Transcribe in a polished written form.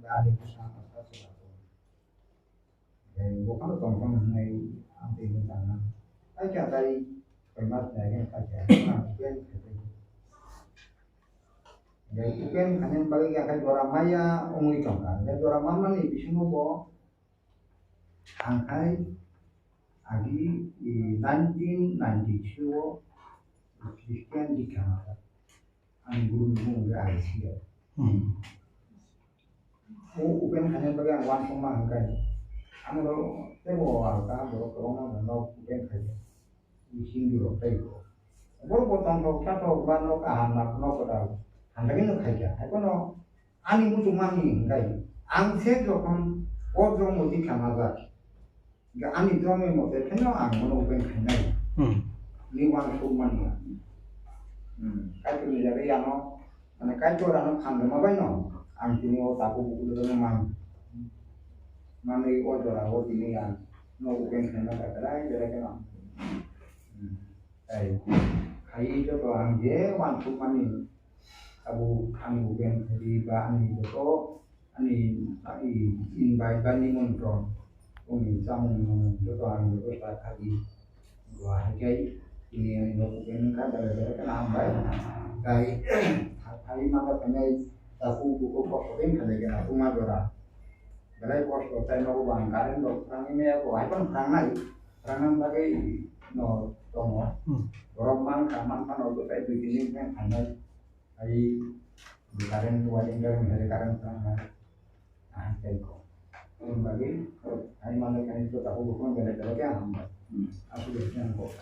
ada usaha apa sesuatu. Jadi bukan tongkong này anh tìm được rằng ấy cho đây phải mất này cái phải chạy làm quen jadi kan hanya bagi yang juara maya umui tongkang dan juara mama nih bisa ngobrol angkai agi di 1992 Christian di Kanada ang guru-guru nggak Asia bukan hanya bagi yang wan pemangkai anu tebo warga berkorona dan lo bukan saja di sini lo tebo baru potong lo satu ban lo anak lo kedal anda ini saja aku no ani mutu mani ngai ang sejo kon odro mudi Kanada nggak ani drone mo te keno ang mono bukan kanai ni wan sumani kai tu jadi ano ane kai tu orang kham ma bai no ang tini o tapu buku do man mani o jora o tini an no bukan kanai ka dai bere kana ai kai jo to ang je wan sumani abu ang bukan di ba ani to ani in bai bani mon tron umi sang jo to ang jo ta kali gua hai ini yang bukan kan dari kan ambai kai hari maka penai aku buku kosokin kan lagi aku madora dari kos kota no bangkaran do perang ini aku ai kan perang nai perang bagai no tomo romang kaman kan untuk saya bikin kan anai ai bangkaran dua tinggal dari karan perang nai ah teko bagi ai mana kan itu aku bukan beda-beda kan ambai aku biasanya kok